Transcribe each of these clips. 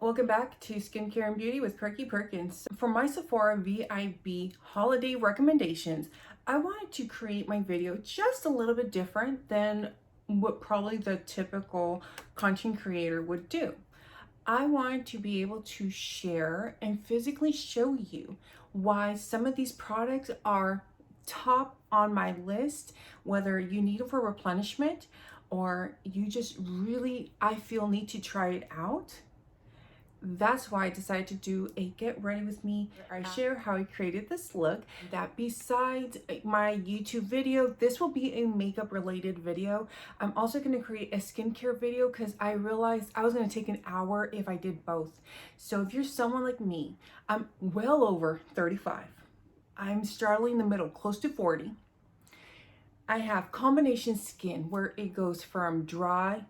Welcome back to Skincare and Beauty with PerkiPerkins. For my Sephora VIB holiday recommendations, I wanted to create my video just a little bit different than what probably the typical content creator would do. I wanted to be able to share and physically show you why some of these products are top on my list, whether you need them for replenishment or you just really, I feel, need to try it out. That's why I decided to do a get ready with me. I share how I created this look. That besides my YouTube video, this will be a makeup related video. I'm also going to create a skincare video because I realized I was going to take an hour if I did both. So if you're someone like me, I'm well over 35. I'm straddling in the middle, close to 40. I have combination skin where it goes from dry,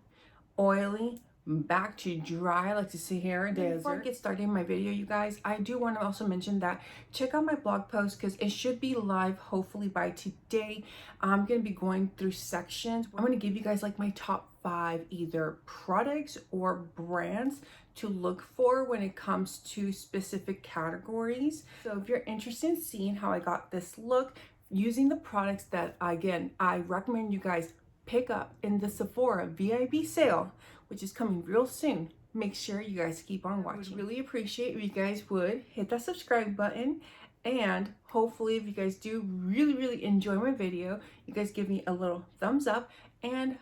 oily, back to dry, like the Sahara Desert. Before I get started in my video, you guys, I do want to also mention that check out my blog post because it should be live hopefully by today. I'm going to be going through sections. I'm going to give you guys like my top 5 either products or brands to look for when it comes to specific categories. So if you're interested in seeing how I got this look using the products that, again, I recommend you guys pick up in the Sephora VIB sale, which is coming real soon, make sure you guys keep on watching. I would really appreciate if you guys would hit that subscribe button, and hopefully if you guys do really enjoy my video, you guys give me a little thumbs up and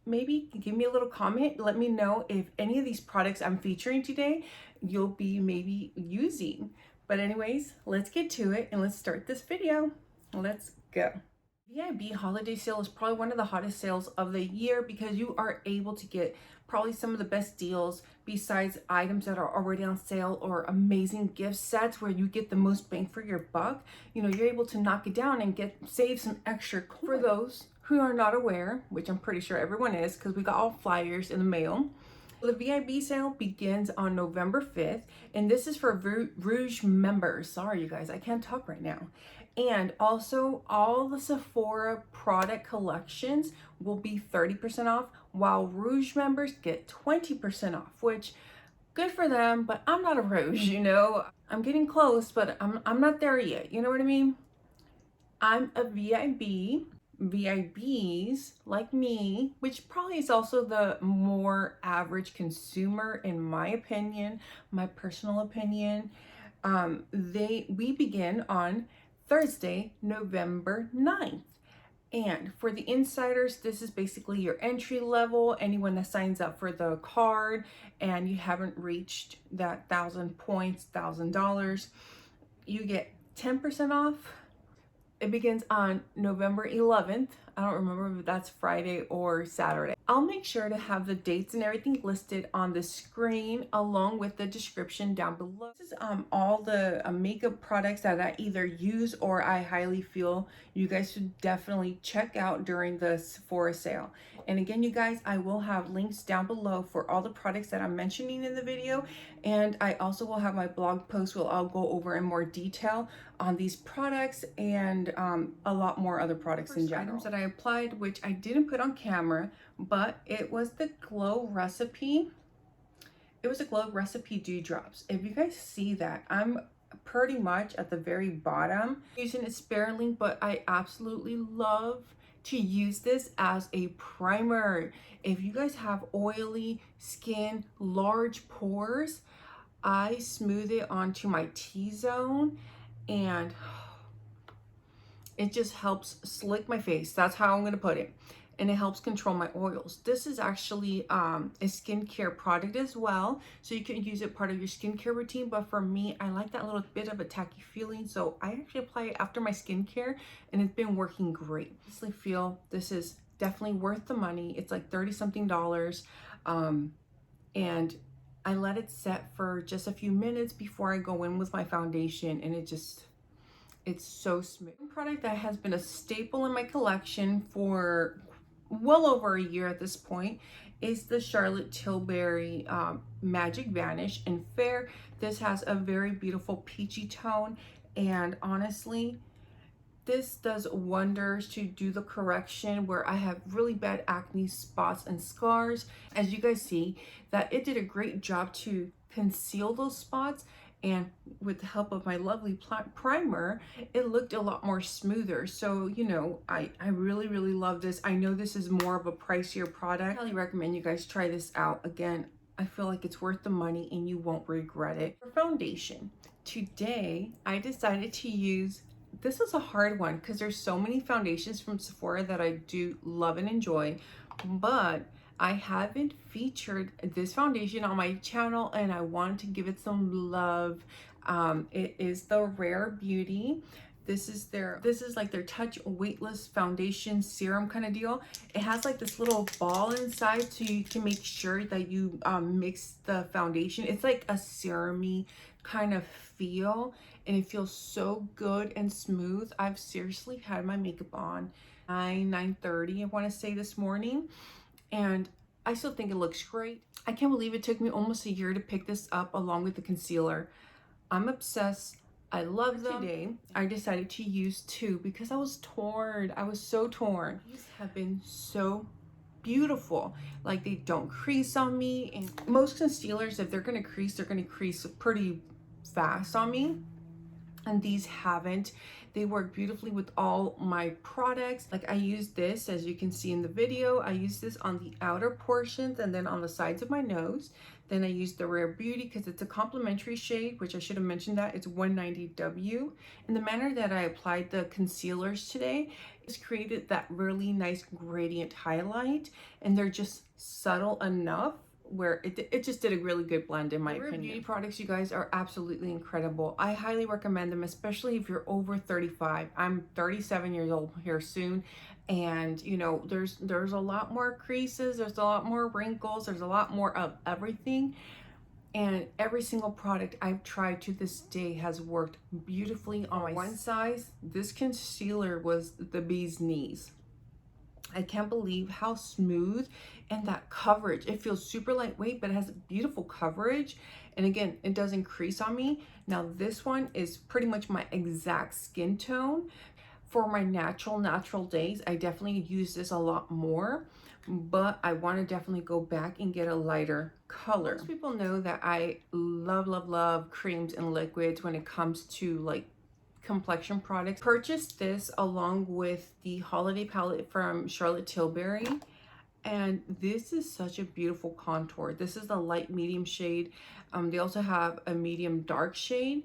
maybe give me a little comment. Let me know if any of these products I'm featuring today you'll be maybe using. But anyways, let's get to it and let's start this video. Let's go. VIB holiday sale is probably one of the hottest sales of the year because you are able to get probably some of the best deals besides items that are already on sale or amazing gift sets where you get the most bang for your buck. You know, you're able to knock it down and save some extra coins. For those who are not aware, which I'm pretty sure everyone is because we got all flyers in the mail. The VIB sale begins on November 5th, and this is for Rouge members. Sorry, you guys, I can't talk right now. And also, all the Sephora product collections will be 30% off, while Rouge members get 20% off, which, good for them, but I'm not a Rouge, you know? I'm getting close, but I'm not there yet, you know what I mean? I'm a VIB. VIBs like me, which probably is also the more average consumer in my opinion, my personal opinion, we begin on Thursday, November 9th. And for the insiders, this is basically your entry level, anyone that signs up for the card and you haven't reached that 1,000 points, $1,000, you get 10% off. It begins on November 11th. I don't remember if that's Friday or Saturday. I'll make sure to have the dates and everything listed on the screen along with the description down below. This is all the makeup products that I either use or I highly feel you guys should definitely check out during the Sephora sale. And again, you guys, I will have links down below for all the products that I'm mentioning in the video. And I also will have my blog post where I'll go over in more detail on these products and a lot more other products in general. Items that I applied, which I didn't put on camera, but it was the Glow Recipe. It was a Glow Recipe Dewdrops. If you guys see that, I'm pretty much at the very bottom. I'm using it sparingly, but I absolutely love to use this as a primer. If you guys have oily skin, large pores, I smooth it onto my T-zone and it just helps slick my face. That's how I'm going to put it. And it helps control my oils. This is actually a skincare product as well, so you can use it part of your skincare routine. But for me, I like that little bit of a tacky feeling, so I actually apply it after my skincare, and it's been working great. I honestly feel this is definitely worth the money. It's like $30-something, and I let it set for just a few minutes before I go in with my foundation, and it's so smooth. One product that has been a staple in my collection for well over a year at this point is the Charlotte Tilbury Magic Vanish in Fair. This has a very beautiful peachy tone, and honestly, This does wonders to do the correction where I have really bad acne spots and scars. As you guys see, that it did a great job to conceal those spots, and with the help of my lovely primer, it looked a lot more smoother. So, you know, I really, really love this. I know this is more of a pricier product. I highly recommend you guys try this out. Again, I feel like it's worth the money and you won't regret it. For foundation, today I decided to use, this was a hard one because there's so many foundations from Sephora that I do love and enjoy, but I haven't featured this foundation on my channel and I wanted to give it some love. It is the Rare Beauty. This is like their Touch Weightless Foundation Serum kind of deal. It has like this little ball inside so you can make sure that you mix the foundation. It's like a serum-y kind of feel and it feels so good and smooth. I've seriously had my makeup on 9:30 I want to say this morning, and I still think it looks great. I can't believe it took me almost a year to pick this up along with the concealer. I'm obsessed. I love them. Today, I decided to use two because I was torn. I was so torn. These have been so beautiful. Like, they don't crease on me. And most concealers, if they're gonna crease, they're gonna crease pretty fast on me. And these haven't. They work beautifully with all my products. Like, I use this, as you can see in the video, I use this on the outer portions and then on the sides of my nose. Then I use the Rare Beauty because it's a complimentary shade, which I should have mentioned that. It's 190W. And the manner that I applied the concealers today is created that really nice gradient highlight. And they're just subtle enough where it just did a really good blend in my opinion. Beauty products, you guys, are absolutely incredible. I highly recommend them, especially if you're over 35. I'm 37 years old here soon, and you know, there's a lot more creases, there's a lot more wrinkles, there's a lot more of everything, and every single product I've tried to this day has worked beautifully on my one size. This concealer was the bee's knees. I can't believe how smooth, and that coverage. It feels super lightweight, but it has beautiful coverage. And again, it doesn't crease on me. Now this one is pretty much my exact skin tone. For my natural days, I definitely use this a lot more, but I want to definitely go back and get a lighter color. Most people know that I love creams and liquids when it comes to like complexion products. Purchased this along with the holiday palette from Charlotte Tilbury, and this is such a beautiful contour. This is the light medium shade. They also have a medium dark shade,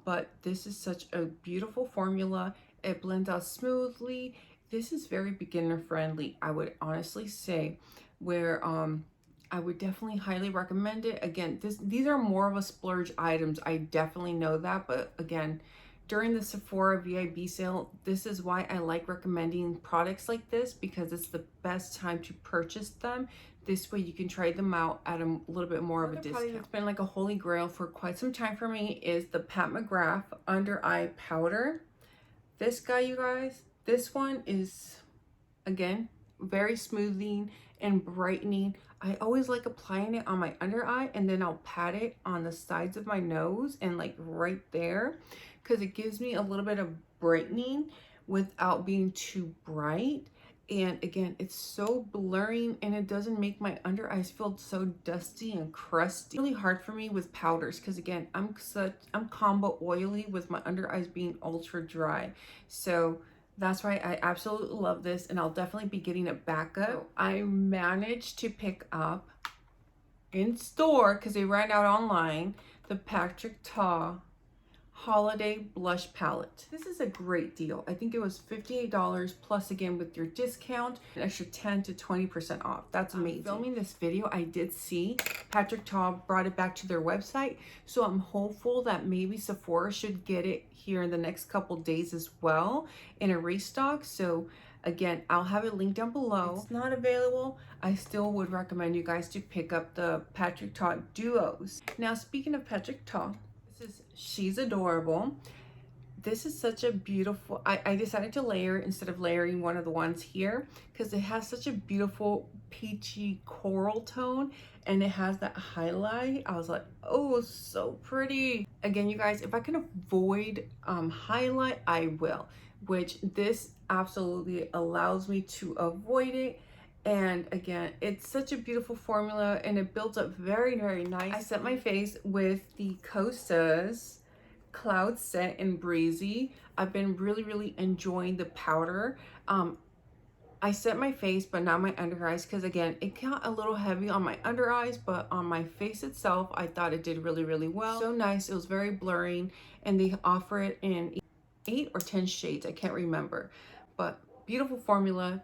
but this is such a beautiful formula. It blends out smoothly. This is very beginner friendly, I would honestly say, where I would definitely highly recommend it. Again, these are more of a splurge items. I definitely know that, but again, during the Sephora VIB sale, this is why I like recommending products like this, because it's the best time to purchase them. This way you can try them out at a little bit more of a discount. It's been like a holy grail for quite some time for me is the Pat McGrath Under Eye Powder. This guy, you guys, this one is, again, very smoothing and brightening. I always like applying it on my under eye, and then I'll pat it on the sides of my nose and like right there, because it gives me a little bit of brightening without being too bright. And again, it's so blurring and it doesn't make my under eyes feel so dusty and crusty. It's really hard for me with powders because again, I'm combo oily with my under eyes being ultra dry. So that's why I absolutely love this, and I'll definitely be getting it back up. I managed to pick up in store, because they ran out online, the PerkiPerkins Holiday Blush Palette. This is a great deal. I think it was $58 plus, again with your discount, an extra 10 to 20% off. That's amazing. Filming this video, I did see PerkiPerkins brought it back to their website, so I'm hopeful that maybe Sephora should get it here in the next couple days as well in a restock. So again, I'll have it linked down below. If it's not available, I still would recommend you guys to pick up the PerkiPerkins duos. Now, speaking of PerkiPerkins, she's adorable. This is such a beautiful, I decided to layer instead of layering one of the ones here because it has such a beautiful peachy coral tone, and it has that highlight. I was like, oh, so pretty. Again, you guys, if I can avoid highlight, I will. which this absolutely allows me to avoid it. And again, it's such a beautiful formula and it builds up very, very nice. I set my face with the Kosas Cloud Set in Breezy. I've been really enjoying the powder. I set my face, but not my under eyes, because again, it got a little heavy on my under eyes, but on my face itself, I thought it did really well. So nice. It was very blurring, and they offer it in 8 or 10 shades. I can't remember, but beautiful formula.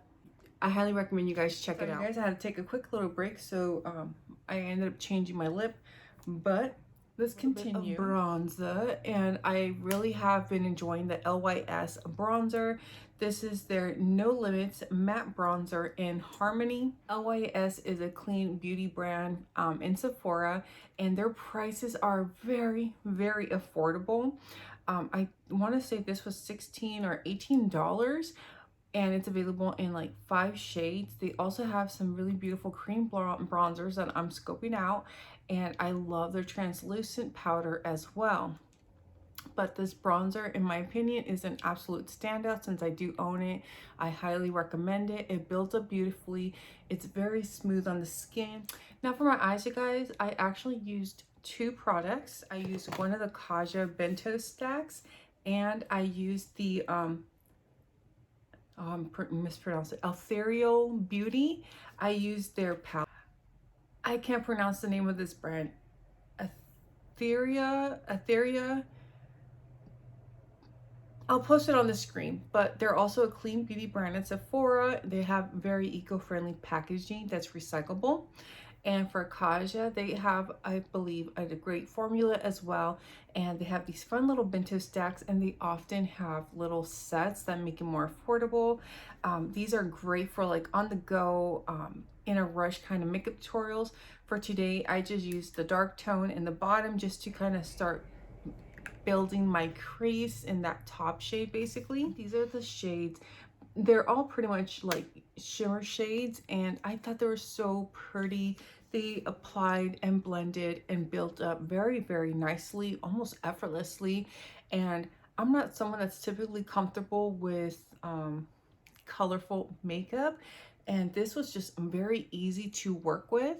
I highly recommend you guys check it out. Guys, I had to take a quick little break, so I ended up changing my lip, but let's continue. Bronzer, and I really have been enjoying the LYS bronzer. This is their No Limits matte bronzer in Harmony. LYS is a clean beauty brand in Sephora, and their prices are very affordable. I want to say this was $16 or $18, and it's available in like 5 shades. They also have some really beautiful cream bronzers that I'm scoping out, and I love their translucent powder as well. But this bronzer, in my opinion, is an absolute standout since I do own it. I highly recommend it. It builds up beautifully. It's very smooth on the skin. Now for my eyes, you guys, I actually used 2 products. I used one of the Kaja bento stacks, and I used the mispronounced it, ATHR Beauty. I used their palette. I can't pronounce the name of this brand. ATHR. I'll post it on the screen, but they're also a clean beauty brand at Sephora. They have very eco-friendly packaging that's recyclable. And for Kaja, they have, I believe, a great formula as well. And they have these fun little bento stacks, and they often have little sets that make it more affordable. These are great for like on the go, in a rush kind of makeup tutorials. For today, I just used the dark tone in the bottom just to kind of start building my crease in that top shade. Basically, these are the shades. They're all pretty much like shimmer shades, and I thought they were so pretty. They applied and blended and built up very nicely, almost effortlessly. And I'm not someone that's typically comfortable with colorful makeup, and this was just very easy to work with.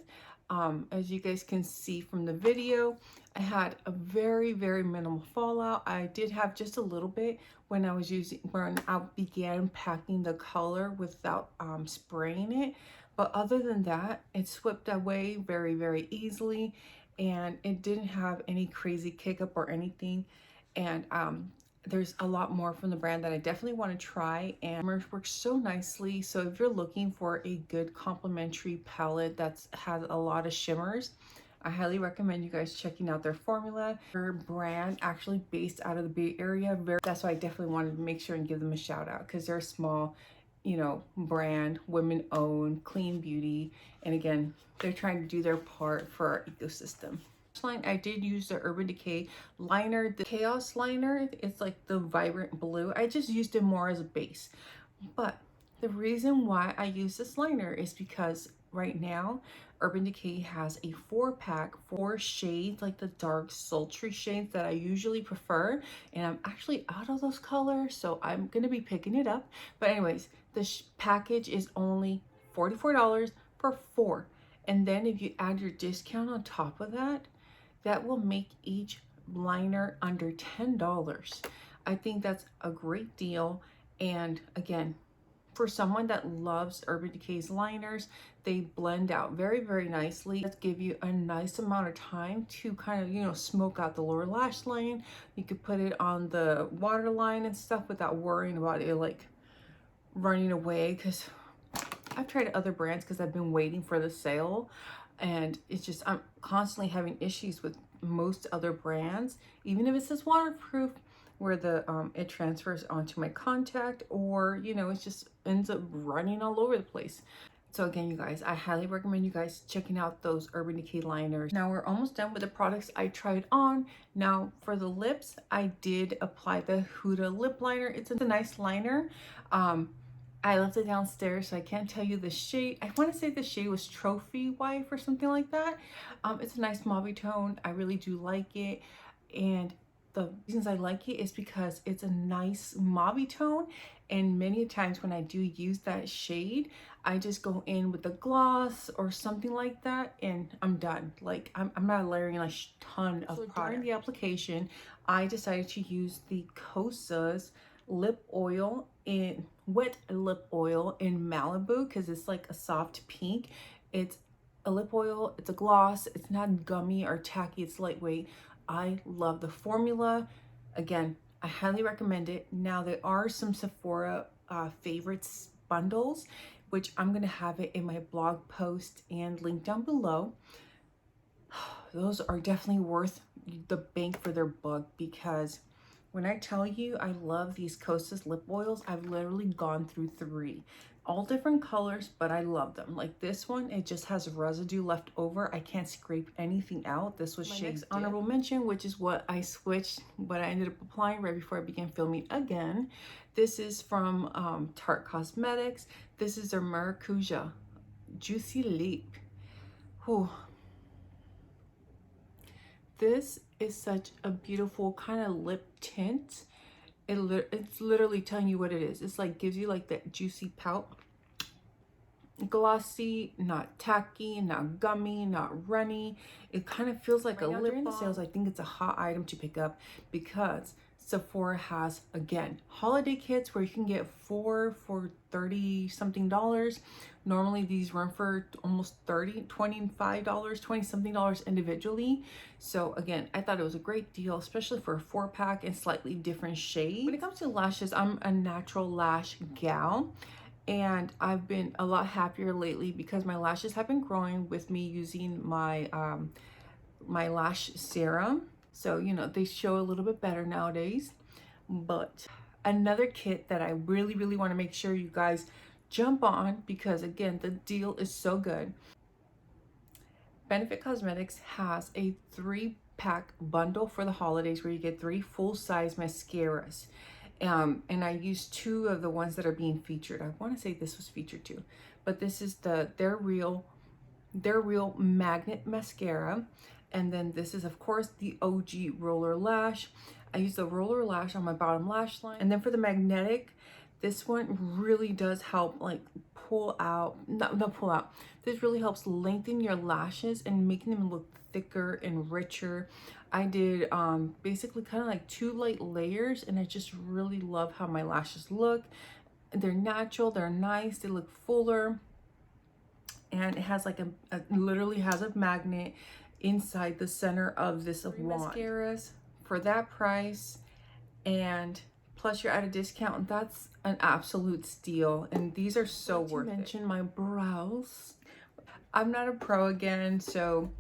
As you guys can see from the video, I had a very minimal fallout. I did have just a little bit when I began packing the color without spraying it, but other than that, it swept away very easily, and it didn't have any crazy kick up or anything. And there's a lot more from the brand that I definitely want to try, and it works so nicely. So if you're looking for a good complementary palette that has a lot of shimmers, I highly recommend you guys checking out their formula. Their brand actually based out of the Bay Area. That's why I definitely wanted to make sure and give them a shout out, because they're a small, you know, brand, women owned, clean beauty, and again, they're trying to do their part for our ecosystem. Line, I did use the Urban Decay liner, the Chaos liner. It's like the vibrant blue. I just used it more as a base, but the reason why I use this liner is because right now Urban Decay has a 4-pack, 4 shades, like the dark sultry shades that I usually prefer, and I'm actually out of those colors, so I'm gonna be picking it up. But anyways, the package is only $44 for 4, and then if you add your discount on top of that, that will make each liner under $10. I think that's a great deal. And again, for someone that loves Urban Decay's liners, they blend out very nicely. Let's give you a nice amount of time to kind of, you know, smoke out the lower lash line. You could put it on the waterline and stuff without worrying about it like running away, because I've tried other brands because I've been waiting for the sale, and it's just, I'm constantly having issues with most other brands, even if it says waterproof, where the it transfers onto my contact, or you know, it just ends up running all over the place. So again, you guys, I highly recommend you guys checking out those Urban Decay liners. Now we're almost done with the products I tried on. Now for the lips, I did apply the Huda lip liner. It's a nice liner. I left it downstairs, so I can't tell you the shade. I want to say the shade was Trophy Wife or something like that. It's a nice mauve tone. I really do like it. And the reasons I like it is because it's a nice mauvey tone, and many times when I do use that shade, I just go in with a gloss or something like that and I'm done. Like I'm not layering a ton of product. During the application, I decided to use the Kosas lip oil in wet lip oil in Malibu because it's like a soft pink. It's a lip oil, it's a gloss, it's not gummy or tacky, it's lightweight. I love the formula. Again, I highly recommend it. Now there are some Sephora favorites bundles, which I'm gonna have it in my blog post and link down below. Those are definitely worth the bang for their buck, because when I tell you I love these Kosas lip oils, I've literally gone through 3. All different colors, but I love them. Like this one, it just has residue left over. I can't scrape anything out. This was Shake's honorable mention, which is what I switched, but I ended up applying right before I began filming again. This is from Tarte Cosmetics. This is their Maracuja Juicy Leap. Whew. This is such a beautiful kind of lip tint. It's literally telling you what it is. It's like gives you like that juicy pout. Glossy, not tacky, not gummy, not runny. It kind of feels like a lip balm. During the sales, I think it's a hot item to pick up because Sephora has, again, holiday kits where you can get 4 for $30 something. Normally these run for almost $25, $20 something individually. So again, I thought it was a great deal, especially for a 4-pack and slightly different shades. When it comes to lashes, I'm a natural lash gal, and I've been a lot happier lately because my lashes have been growing with me using my my lash serum. So, you know, they show a little bit better nowadays. But another kit that I really want to make sure you guys jump on, because again, the deal is so good. Benefit Cosmetics has a 3-pack bundle for the holidays where you get 3 full-size mascaras. And I used 2 of the ones that are being featured. I want to say this was featured too, but this is their real magnet mascara. And then this is, of course, the OG roller lash. I use the roller lash on my bottom lash line. And then for the magnetic, this one really does help like pull out, not pull out. This really helps lengthen your lashes and making them look thicker and richer. I did basically kind of like 2 light layers, and I just really love how my lashes look. They're natural, they're nice, they look fuller. And it has like literally has a magnet inside the center of this wand. Mascaras for that price, and plus you're at a discount. That's an absolute steal, and these are so worth it. Mention my brows. I'm not a pro again, so,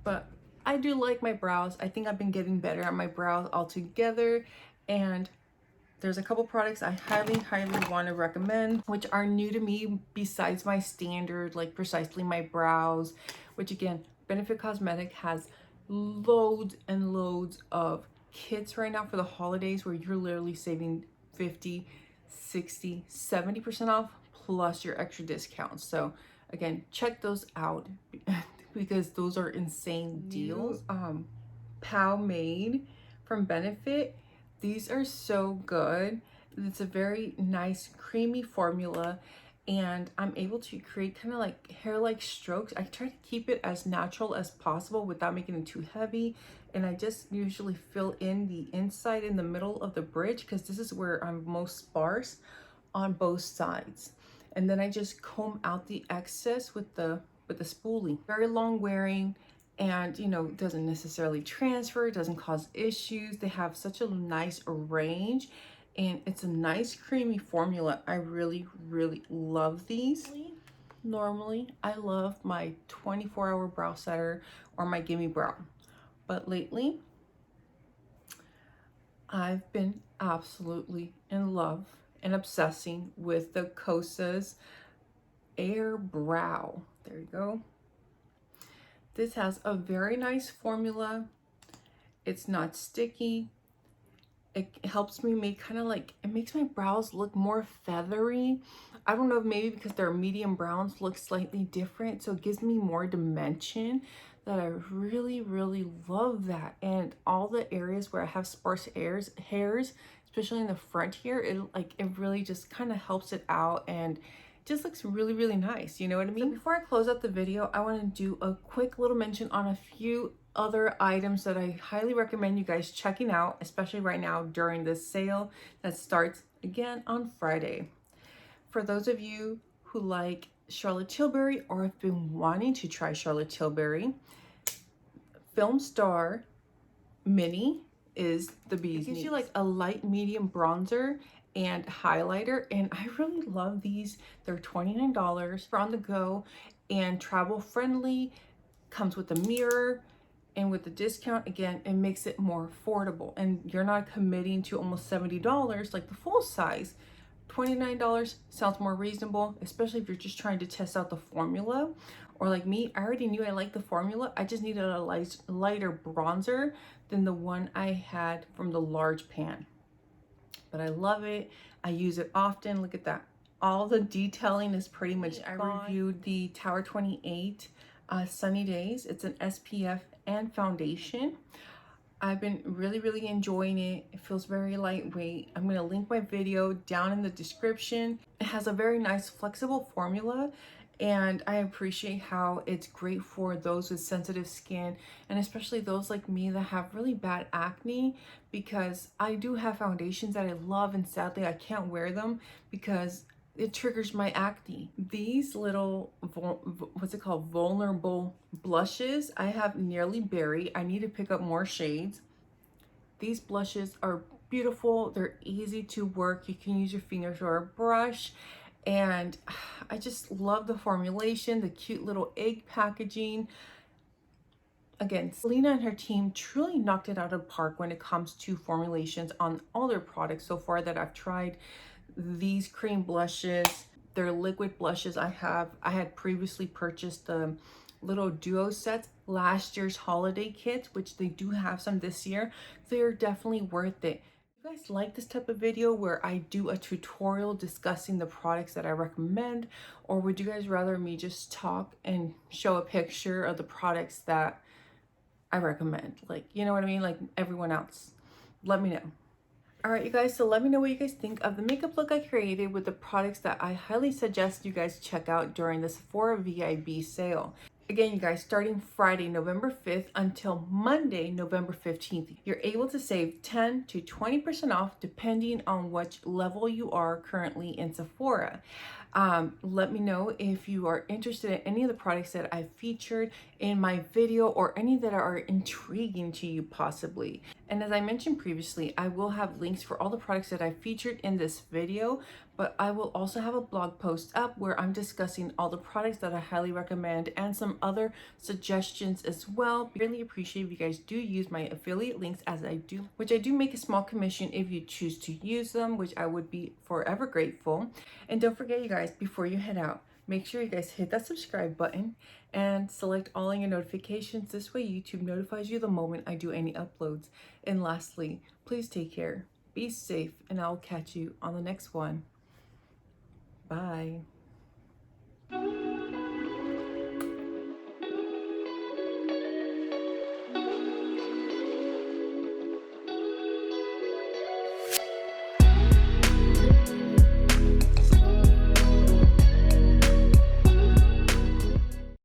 but I do like my brows. I think I've been getting better at my brows altogether, and there's a couple products I highly want to recommend, which are new to me besides my standard, like Precisely My Brows, which again, Benefit Cosmetic has loads and loads of kits right now for the holidays where you're literally saving 50, 60, 70% off plus your extra discounts. So again, check those out because those are insane deals. Pow Made from Benefit. These are so good. It's a very nice creamy formula, and I'm able to create kind of like hair-like strokes. I try to keep it as natural as possible without making it too heavy, and I just usually fill in the inside in the middle of the bridge because this is where I'm most sparse on both sides. And then I just comb out the excess with the spoolie. Very long wearing, and you know, doesn't necessarily transfer, doesn't cause issues. They have such a nice range, and it's a nice creamy formula. I really love these. Normally I love my 24-hour brow setter or my Gimme Brow, but lately I've been absolutely in love and obsessing with the Kosas Air Brow. There you go. This has a very nice formula. It's not sticky. It helps me make kind of like, it makes my brows look more feathery. I don't know, maybe because they're medium browns look slightly different, so it gives me more dimension. that I really love that. And all the areas where I have sparse hairs, especially in the front here, it really just kind of helps it out and just looks really nice, you know what I mean? So before I close out the video, I want to do a quick little mention on a few other items that I highly recommend you guys checking out, especially right now during this sale that starts again on Friday. For those of you who like Charlotte Tilbury or have been wanting to try Charlotte Tilbury, Filmstar Mini is the bee's knees. It gives you like a light medium bronzer and highlighter, and I really love these. They're $29 for on the go and travel friendly. Comes with a mirror, and with the discount, again, it makes it more affordable, and you're not committing to almost $70 like the full size. $29 sounds more reasonable, especially if you're just trying to test out the formula. Or like me, I already knew I liked the formula. I just needed a lighter bronzer than the one I had from the large pan. But I love it. I use it often. Look at that. All the detailing is pretty much gone. I reviewed the Tower 28 Sunny Days. It's an SPF and foundation. I've been really enjoying it. It feels very lightweight. I'm going to link my video down in the description. It has a very nice flexible formula, and I appreciate how it's great for those with sensitive skin, and especially those like me that have really bad acne, because I do have foundations that I love, and sadly I can't wear them because it triggers my acne. These little, what's it called, vulnerable blushes, I have Nearly Berry. I need to pick up more shades. These blushes are beautiful. They're easy to work. You can use your fingers or a brush. And I just love the formulation, the cute little egg packaging. Again, Selena and her team truly knocked it out of the park when it comes to formulations on all their products so far that I've tried. These cream blushes, they're liquid blushes. I had previously purchased the little duo sets, last year's holiday kit, which they do have some this year. They're definitely worth it. If you guys like this type of video where I do a tutorial discussing the products that I recommend, or would you guys rather me just talk and show a picture of the products that I recommend? Like, you know what I mean? Like everyone else. Let me know. All right, you guys, so let me know what you guys think of the makeup look I created with the products that I highly suggest you guys check out during the Sephora VIB sale. Again, you guys, starting Friday, November 5th until Monday, November 15th, you're able to save 10 to 20% off depending on which level you are currently in Sephora. Let me know if you are interested in any of the products that I featured in my video or any that are intriguing to you possibly. And as I mentioned previously, I will have links for all the products that I featured in this video, but I will also have a blog post up where I'm discussing all the products that I highly recommend and some other suggestions as well. I really appreciate if you guys do use my affiliate links, as I do, which I do make a small commission if you choose to use them, which I would be forever grateful. And don't forget, you guys, before you head out, make sure you guys hit that subscribe button and select all of your notifications. This way YouTube notifies you the moment I do any uploads. And lastly, please take care, be safe, and I'll catch you on the next one. Bye.